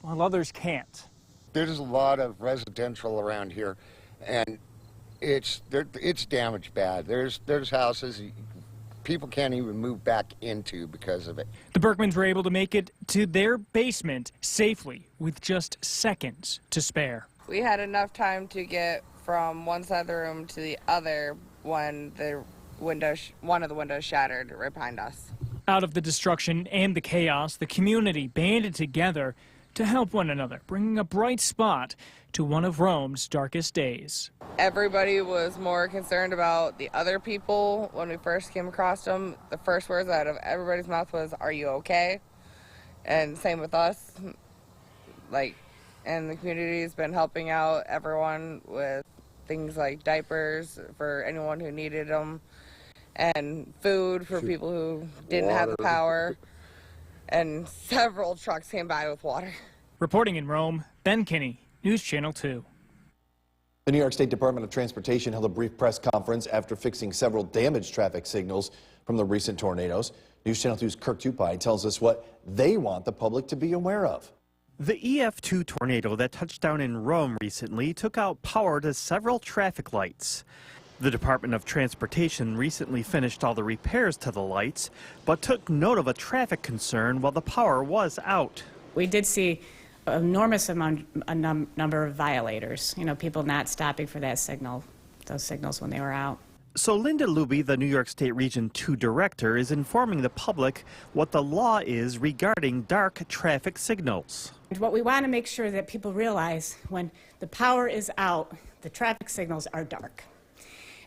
while others can't. There's a lot of residential around here, and it's damaged bad. There's houses people can't even move back into because of it. The Berkmans were able to make it to their basement safely with just seconds to spare. We had enough time to get from one side of the room to the other when one of the windows shattered right behind us. Out of the destruction and the chaos, the community banded together to help one another, bringing a bright spot to one of Rome's darkest days. Everybody was more concerned about the other people when we first came across them. The first words out of everybody's mouth was, "Are you okay?" And same with us. And the community has been helping out everyone with things like diapers for anyone who needed them, and food for people who didn't have the power, and several trucks came by with water. Reporting in Rome, Ben Kinney, News Channel 2. The New York State Department of Transportation held a brief press conference after fixing several damaged traffic signals from the recent tornadoes. News Channel 2's Kirk Tupai tells us what they want the public to be aware of. The EF2 tornado that touched down in Rome recently took out power to several traffic lights. The Department of Transportation recently finished all the repairs to the lights, but took note of a traffic concern while the power was out. We did see an enormous number of violators, people not stopping for those signals when they were out. So Linda Luby, the New York State Region 2 Director, is informing the public what the law is regarding dark traffic signals. What we want to make sure that people realize, when the power is out, the traffic signals are dark.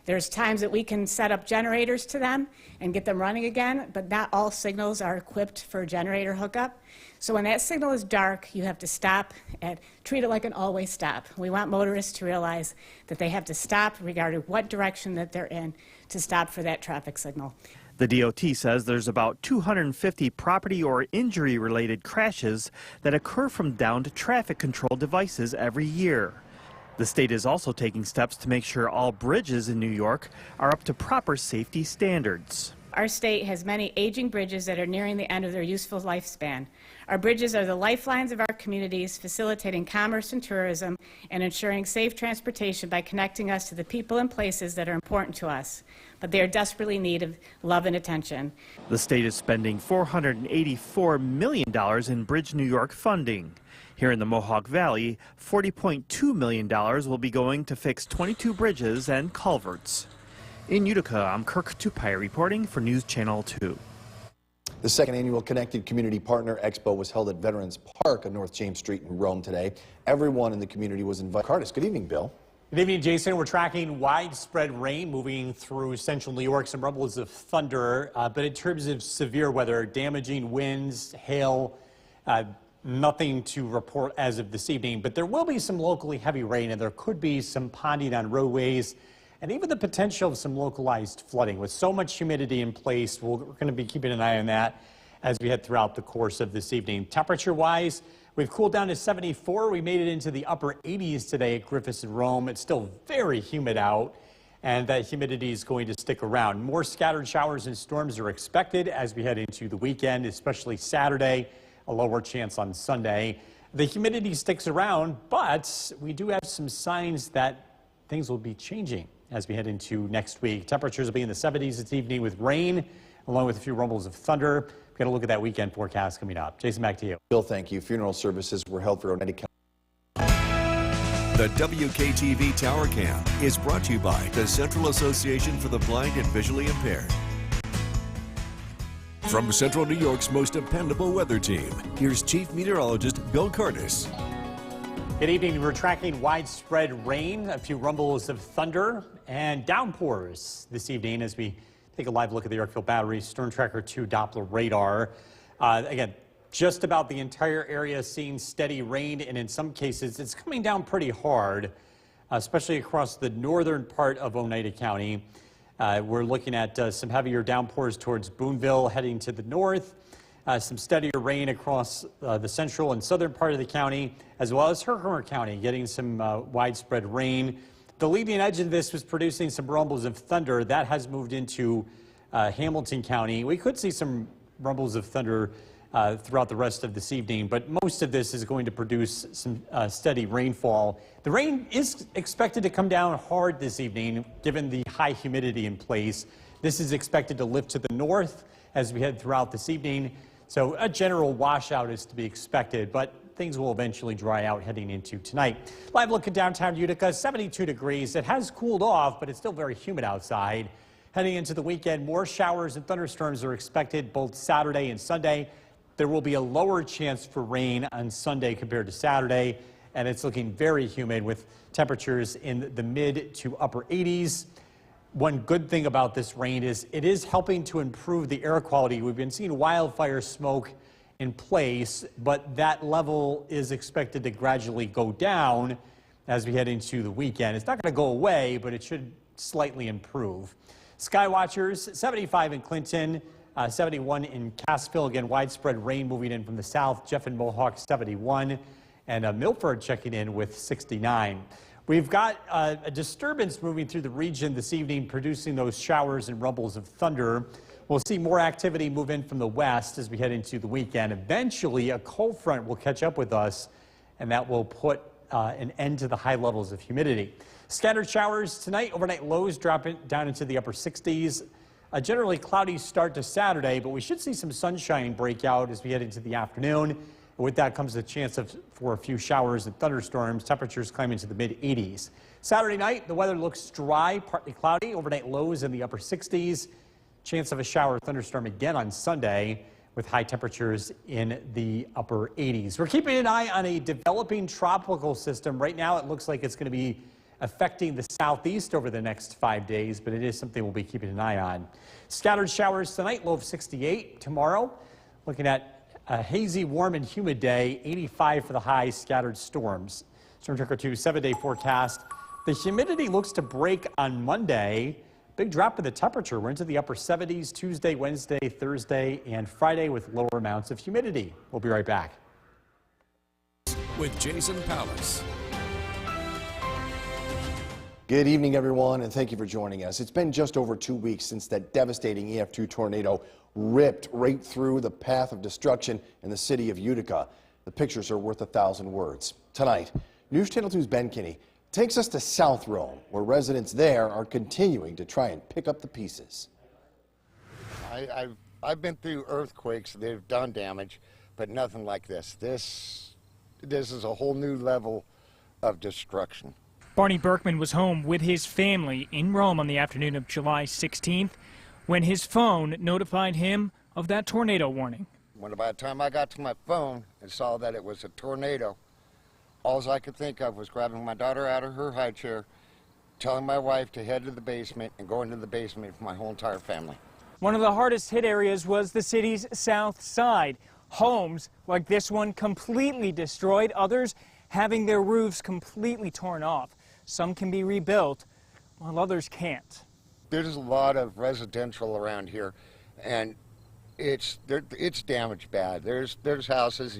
There's times that we can set up generators to them and get them running again, but not all signals are equipped for generator hookup. So when that signal is dark, you have to stop and treat it like an always stop. We want motorists to realize that they have to stop regarding what direction that they're in to stop for that traffic signal. The DOT says there's about 250 property or injury-related crashes that occur from downed traffic control devices every year. The state is also taking steps to make sure all bridges in New York are up to proper safety standards. Our state has many aging bridges that are nearing the end of their useful lifespan. Our bridges are the lifelines of our communities, facilitating commerce and tourism and ensuring safe transportation by connecting us to the people and places that are important to us. But they are desperately in need of love and attention. The state is spending $484 million in Bridge New York funding. Here in the Mohawk Valley, $40.2 million will be going to fix 22 bridges and culverts. In Utica, I'm Kirk Tupai reporting for News Channel 2. The second annual Connected Community Partner Expo was held at Veterans Park on North James Street in Rome today. Everyone in the community was invited. Curtis, good evening, Bill. Good evening, Jason. We're tracking widespread rain moving through central New York, some rumbles of thunder, but in terms of severe weather, damaging winds, hail, nothing to report as of this evening, but there will be some locally heavy rain, and there could be some ponding on roadways and even the potential of some localized flooding. With so much humidity in place, we're going to be keeping an eye on that as we head throughout the course of this evening. Temperature-wise, we've cooled down to 74. We made it into the upper 80s today at Griffiths and Rome. It's still very humid out, and that humidity is going to stick around. More scattered showers and storms are expected as we head into the weekend, especially Saturday, a lower chance on Sunday. The humidity sticks around, but we do have some signs that things will be changing as we head into next week. Temperatures will be in the 70s this evening with rain, along with a few rumbles of thunder. We've got to look at that weekend forecast coming up. Jason, back to you. Bill, thank you. Funeral services were held for Oneida County. The WKTV Tower Cam is brought to you by the Central Association for the Blind and Visually Impaired. From Central New York's most dependable weather team, here's Chief Meteorologist Bill Curtis. Good evening. We're tracking widespread rain, a few rumbles of thunder, and downpours this evening as we take a live look at the Yorkville Battery Storm Tracker 2 Doppler radar. Again, just about the entire area seeing steady rain, and in some cases it's coming down pretty hard, especially across the northern part of Oneida County. We're looking at some heavier downpours towards Boonville heading to the north. Some steadier rain across the central and southern part of the county, as well as Herkimer County, getting some widespread rain. The leading edge of this was producing some rumbles of thunder. That has moved into Hamilton County. We could see some rumbles of thunder throughout the rest of this evening, but most of this is going to produce some steady rainfall. The rain is expected to come down hard this evening, given the high humidity in place. This is expected to lift to the north as we head throughout this evening. So a general washout is to be expected, but things will eventually dry out heading into tonight. Live look at downtown Utica, 72 degrees. It has cooled off, but it's still very humid outside. Heading into the weekend, more showers and thunderstorms are expected both Saturday and Sunday. There will be a lower chance for rain on Sunday compared to Saturday, and it's looking very humid with temperatures in the mid to upper 80s. One good thing about this rain is it is helping to improve the air quality. We've been seeing wildfire smoke in place, but that level is expected to gradually go down as we head into the weekend. It's not going to go away, but it should slightly improve. Sky watchers, 75 in Clinton, 71 in Cassville. Again, widespread rain moving in from the south. Jeff and Mohawk, 71, and Milford checking in with 69. We've got a disturbance moving through the region this evening, producing those showers and rumbles of thunder. We'll see more activity move in from the west as we head into the weekend. Eventually, a cold front will catch up with us, and that will put an end to the high levels of humidity. Scattered showers tonight, overnight lows dropping down into the upper 60s. A generally cloudy start to Saturday, but we should see some sunshine break out as we head into the afternoon. With that comes the chance for a few showers and thunderstorms, temperatures climbing to the mid-80s. Saturday night, the weather looks dry, partly cloudy, overnight lows in the upper 60s. Chance of a shower or thunderstorm again on Sunday with high temperatures in the upper 80s. We're keeping an eye on a developing tropical system. Right now, it looks like it's going to be affecting the southeast over the next 5 days, but it is something we'll be keeping an eye on. Scattered showers tonight, low of 68. Tomorrow, looking at a hazy, warm, and humid day, 85 for the high, scattered storms. Storm Tracker 2 7-day forecast. The humidity looks to break on Monday. Big drop in the temperature. We're into the upper 70s Tuesday, Wednesday, Thursday, and Friday with lower amounts of humidity. We'll be right back. With Jason Palace. Good evening, everyone, and thank you for joining us. It's been just over 2 weeks since that devastating EF2 tornado ripped right through the path of destruction in the city of Utica. The pictures are worth 1,000 words. Tonight, News Channel 2's Ben Kinney takes us to South Rome, where residents there are continuing to try and pick up the pieces. I've been through earthquakes that have done damage, but nothing like this. This is a whole new level of destruction. Barney Berkman was home with his family in Rome on the afternoon of July 16th when his phone notified him of that tornado warning. By the time I got to my phone and saw that it was a tornado, all I could think of was grabbing my daughter out of her high chair, telling my wife to head to the basement and go into the basement for my whole entire family. One of the hardest hit areas was the city's south side. Homes like this one completely destroyed, others having their roofs completely torn off. Some can be rebuilt, while others can't. There's a lot of residential around here, and it's damaged bad. There's houses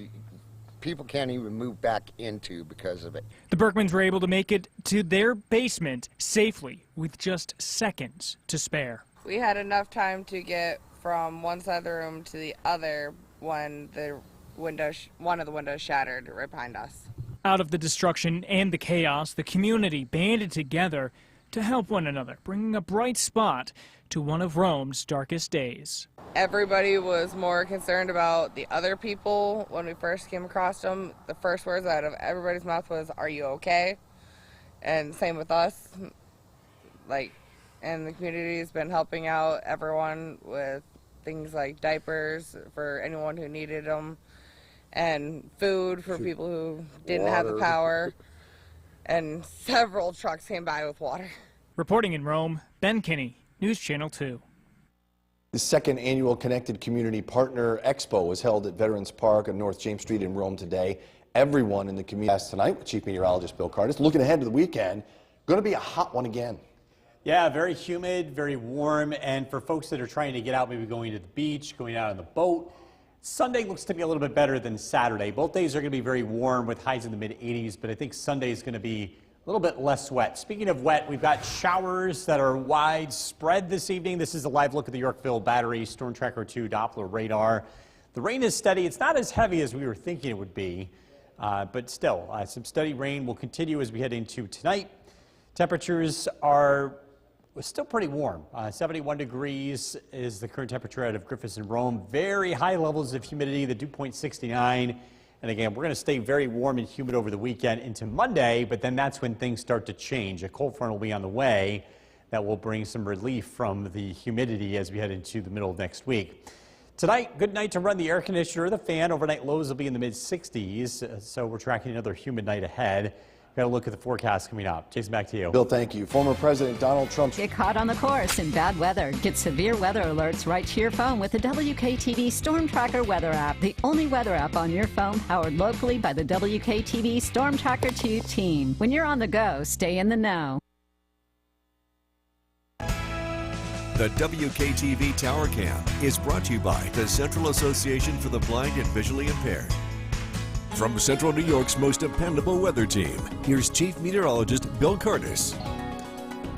people can't even move back into because of it. The Berkmans were able to make it to their basement safely with just seconds to spare. We had enough time to get from one side of the room to the other when one of the windows shattered right behind us. Out of the destruction and the chaos, the community banded together to help one another, bringing a bright spot to one of Rome's darkest days. Everybody was more concerned about the other people when we first came across them. The first words out of everybody's mouth was, "Are you okay?" And same with us. And the community has been helping out everyone with things like diapers for anyone who needed them, and food for people who didn't have the power, and several trucks came by with water. Reporting in Rome, Ben Kinney, News Channel 2. The second annual Connected Community Partner Expo was held at Veterans Park on North James Street in Rome today. Everyone in the community asked tonight with Chief Meteorologist Bill Cardis. Looking ahead to the weekend, going to be a hot one again. Yeah, very humid, very warm, and for folks that are trying to get out, maybe going to the beach, going out on the boat, Sunday looks to be a little bit better than Saturday. Both days are going to be very warm with highs in the mid-80s, but I think Sunday is going to be a little bit less wet. Speaking of wet, we've got showers that are widespread this evening. This is a live look at the Yorkville Battery Storm Tracker 2 Doppler radar. The rain is steady. It's not as heavy as we were thinking it would be, but still, some steady rain will continue as we head into tonight. Temperatures are still pretty warm. 71 degrees is the current temperature out of Griffiths and Rome. Very high levels of humidity, the dew point 69. And again, we're going to stay very warm and humid over the weekend into Monday, but then that's when things start to change. A cold front will be on the way that will bring some relief from the humidity as we head into the middle of next week. Tonight, good night to run the air conditioner or the fan. Overnight lows will be in the mid-60s, so we're tracking another humid night ahead. Got a look at the forecast coming up. Jason, back to you. Bill, thank you. Former President Donald Trump. Get caught on the course in bad weather. Get severe weather alerts right to your phone with the WKTV Storm Tracker weather app, the only weather app on your phone powered locally by the WKTV Storm Tracker 2 team. When you're on the go, stay in the know. The WKTV Tower Cam is brought to you by the Central Association for the Blind and Visually Impaired. From Central New York's most dependable weather team, here's Chief Meteorologist Bill Curtis.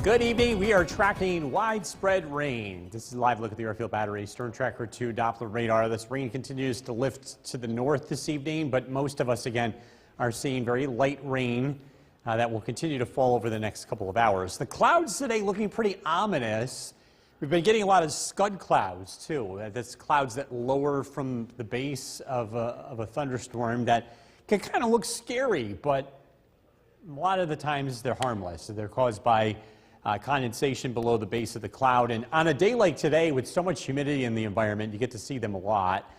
Good evening. We are tracking widespread rain. This is a live look at the Yorkville Battery Storm Tracker 2 Doppler radar. This rain continues to lift to the north this evening, but most of us, again, are seeing very light rain that will continue to fall over the next couple of hours. The clouds today looking pretty ominous. We've been getting a lot of scud clouds, too. That's clouds that lower from the base of a thunderstorm that can kind of look scary, but a lot of the times they're harmless. They're caused by condensation below the base of the cloud. And on a day like today, with so much humidity in the environment, you get to see them a lot.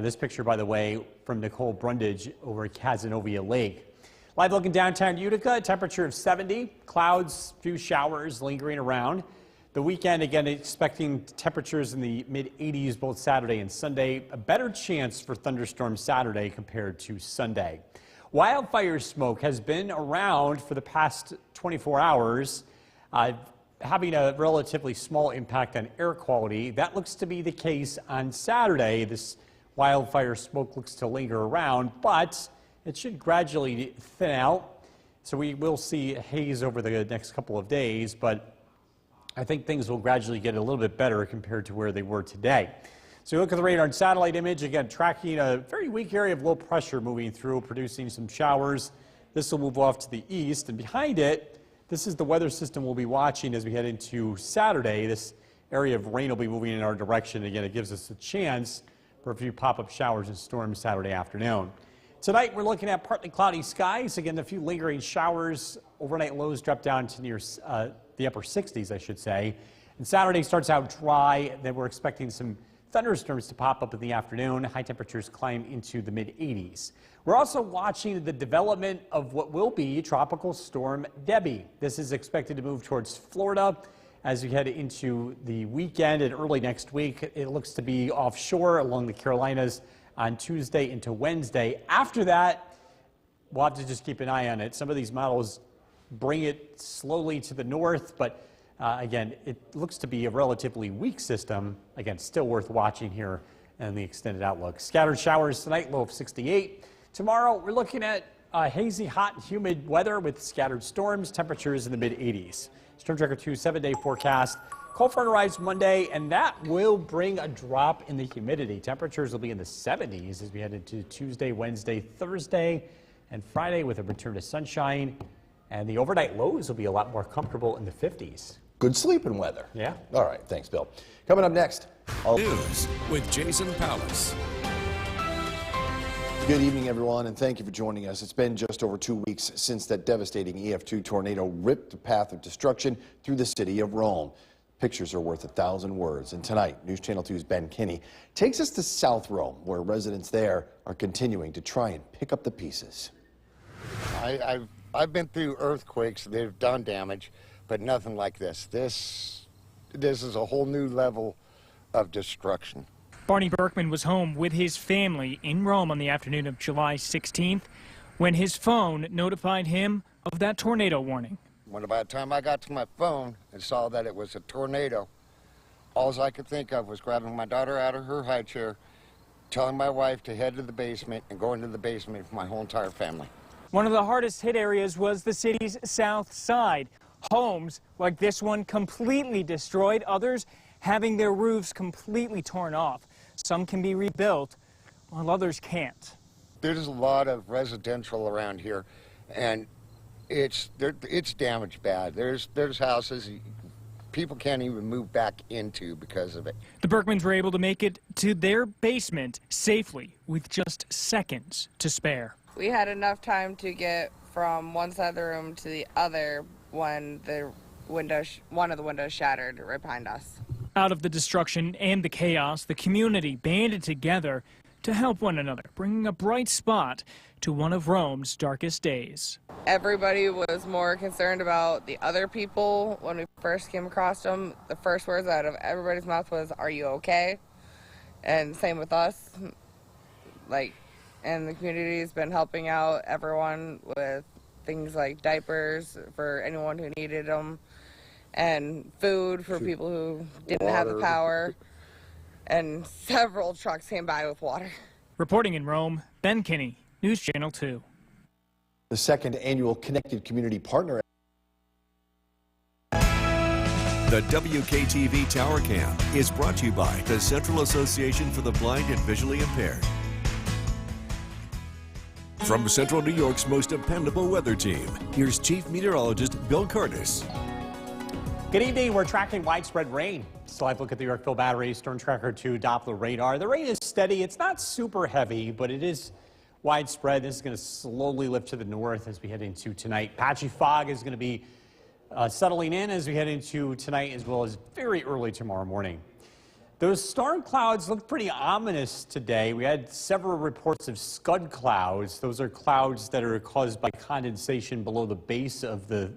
This picture, by the way, from Nicole Brundage over at Cazenovia Lake. Live looking downtown Utica, temperature of 70, clouds, few showers lingering around. The weekend, again, expecting temperatures in the mid-80s both Saturday and Sunday. A better chance for thunderstorms Saturday compared to Sunday. Wildfire smoke has been around for the past 24 hours, having a relatively small impact on air quality. That looks to be the case on Saturday. This wildfire smoke looks to linger around, but it should gradually thin out. So we will see haze over the next couple of days, but I think things will gradually get a little bit better compared to where they were today. So you look at the radar and satellite image, again, tracking a very weak area of low pressure moving through, producing some showers. This will move off to the east, and behind it, this is the weather system we'll be watching as we head into Saturday. This area of rain will be moving in our direction. Again, it gives us a chance for a few pop-up showers and storms Saturday afternoon. Tonight, we're looking at partly cloudy skies. Again, a few lingering showers. Overnight lows drop down to near the upper 60s, I should say. And Saturday starts out dry. Then we're expecting some thunderstorms to pop up in the afternoon. High temperatures climb into the mid-80s. We're also watching the development of what will be Tropical Storm Debbie. This is expected to move towards Florida as we head into the weekend and early next week. It looks to be offshore along the Carolinas on Tuesday into Wednesday. After that, we'll have to just keep an eye on it. Some of these models bring it slowly to the north, but again, it looks to be a relatively weak system. Again, still worth watching here in the extended outlook. Scattered showers tonight, low of 68. Tomorrow, we're looking at hazy, hot, and humid weather with scattered storms, temperatures in the mid-80s. Storm Tracker 2 7-day forecast. Cold front arrives Monday, and that will bring a drop in the humidity. Temperatures will be in the 70s as we head into Tuesday, Wednesday, Thursday, and Friday with a return to sunshine. And the overnight lows will be a lot more comfortable in the 50s. Good sleeping weather. Yeah. All right. Thanks, Bill. Coming up next. News with Jason Palace. Good evening, everyone, and thank you for joining us. It's been just over 2 weeks since that devastating EF2 tornado ripped a path of destruction through the city of Rome. Pictures are worth 1,000 words. And tonight, News Channel 2's Ben Kinney takes us to South Rome, where residents there are continuing to try and pick up the pieces. I've been through earthquakes that have done damage, but nothing like this. This is a whole new level of destruction. Barney Berkman was home with his family in Rome on the afternoon of July 16th when his phone notified him of that tornado warning. When by the time I got to my phone and saw that it was a tornado, all I could think of was grabbing my daughter out of her high chair, telling my wife to head to the basement and go into the basement for my whole entire family. One of the hardest hit areas was the city's south side. Homes like this one completely destroyed, others having their roofs completely torn off. Some can be rebuilt, while others can't. There's a lot of residential around here, and it's damaged bad. There's houses people can't even move back into because of it. The Berkmans were able to make it to their basement safely with just seconds to spare. We had enough time to get from one side of the room to the other when one of the windows shattered right behind us. Out of the destruction and the chaos, the community banded together to help one another, bringing a bright spot to one of Rome's darkest days. Everybody was more concerned about the other people when we first came across them. The first words out of everybody's mouth was, "Are you okay?" And same with us. And the community has been helping out everyone with things like diapers for anyone who needed them, and food for people who didn't have the power, and several trucks came by with water. Reporting in Rome, Ben Kinney, News Channel 2. The second annual Connected Community Partner. The WKTV Tower Cam is brought to you by the Central Association for the Blind and Visually Impaired. From Central New York's most dependable weather team, here's Chief Meteorologist Bill Curtis. Good evening. We're tracking widespread rain. So I've looked at the Yorkville Battery, Storm Tracker 2, Doppler radar. The rain is steady. It's not super heavy, but it is widespread. This is going to slowly lift to the north as we head into tonight. Patchy fog is going to be settling in as we head into tonight, as well as very early tomorrow morning. Those storm clouds look pretty ominous today. We had several reports of scud clouds. Those are clouds that are caused by condensation below the base of the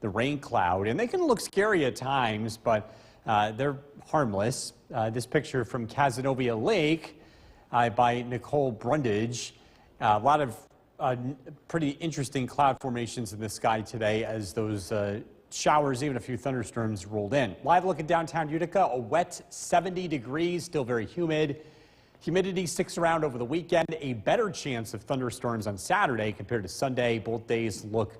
rain cloud. And they can look scary at times, but they're harmless. This picture from Cazenovia Lake by Nicole Brundage. A lot of pretty interesting cloud formations in the sky today as those showers, even a few thunderstorms rolled in. Live look at downtown Utica, a wet 70 degrees, still very humid. Humidity sticks around over the weekend. A better chance of thunderstorms on Saturday compared to Sunday. Both days look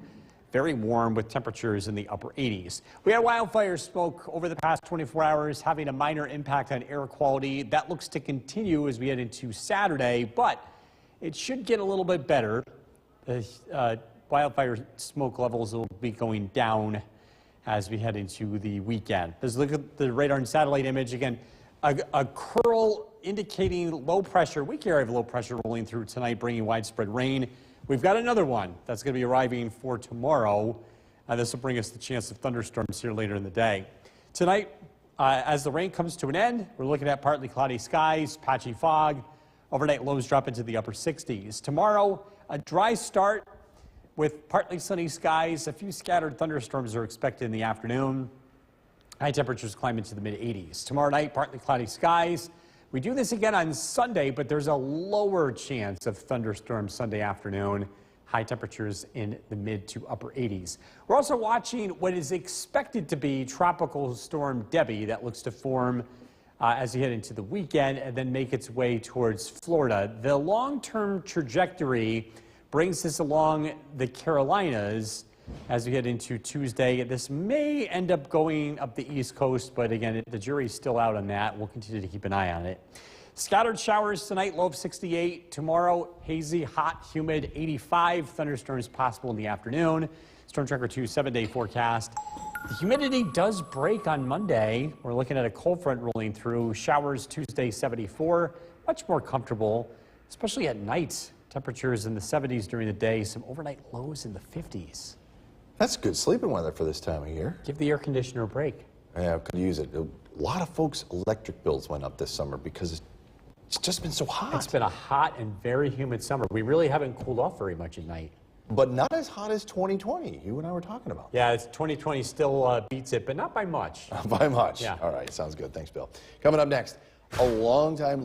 very warm with temperatures in the upper 80s. We had wildfire smoke over the past 24 hours, having a minor impact on air quality. That looks to continue as we head into Saturday, but it should get a little bit better. The wildfire smoke levels will be going down as we head into the weekend. Let's look at the radar and satellite image again. A curl indicating low pressure, weak area of low pressure rolling through tonight, bringing widespread rain. We've got another one that's going to be arriving for tomorrow. This will bring us the chance of thunderstorms here later in the day. Tonight, as the rain comes to an end, we're looking at partly cloudy skies, patchy fog. Overnight lows drop into the upper 60s. Tomorrow, a dry start with partly sunny skies. A few scattered thunderstorms are expected in the afternoon. High temperatures climb into the mid-80s. Tomorrow night, partly cloudy skies. We do this again on Sunday, but there's a lower chance of thunderstorms Sunday afternoon. High temperatures in the mid to upper 80s. We're also watching what is expected to be Tropical Storm Debbie that looks to form as we head into the weekend and then make its way towards Florida. The long-term trajectory brings this along the Carolinas as we head into Tuesday. This may end up going up the East Coast, but again, the jury's still out on that. We'll continue to keep an eye on it. Scattered showers tonight, low of 68. Tomorrow, hazy, hot, humid, 85. Thunderstorms possible in the afternoon. Storm Tracker 2 7-day forecast. The humidity does break on Monday. We're looking at a cold front rolling through. Showers Tuesday, 74. Much more comfortable, especially at night. Temperatures in the 70s during the day. Some overnight lows in the 50s. That's good sleeping weather for this time of year. Give the air conditioner a break. Yeah, I could use it. A lot of folks' electric bills went up this summer because it's just been so hot. It's been a hot and very humid summer. We really haven't cooled off very much at night. But not as hot as 2020, you and I were talking about. Yeah, 2020 still beats it, but not by much. By much? Yeah. All right, sounds good. Thanks, Bill. Coming up next, a long-time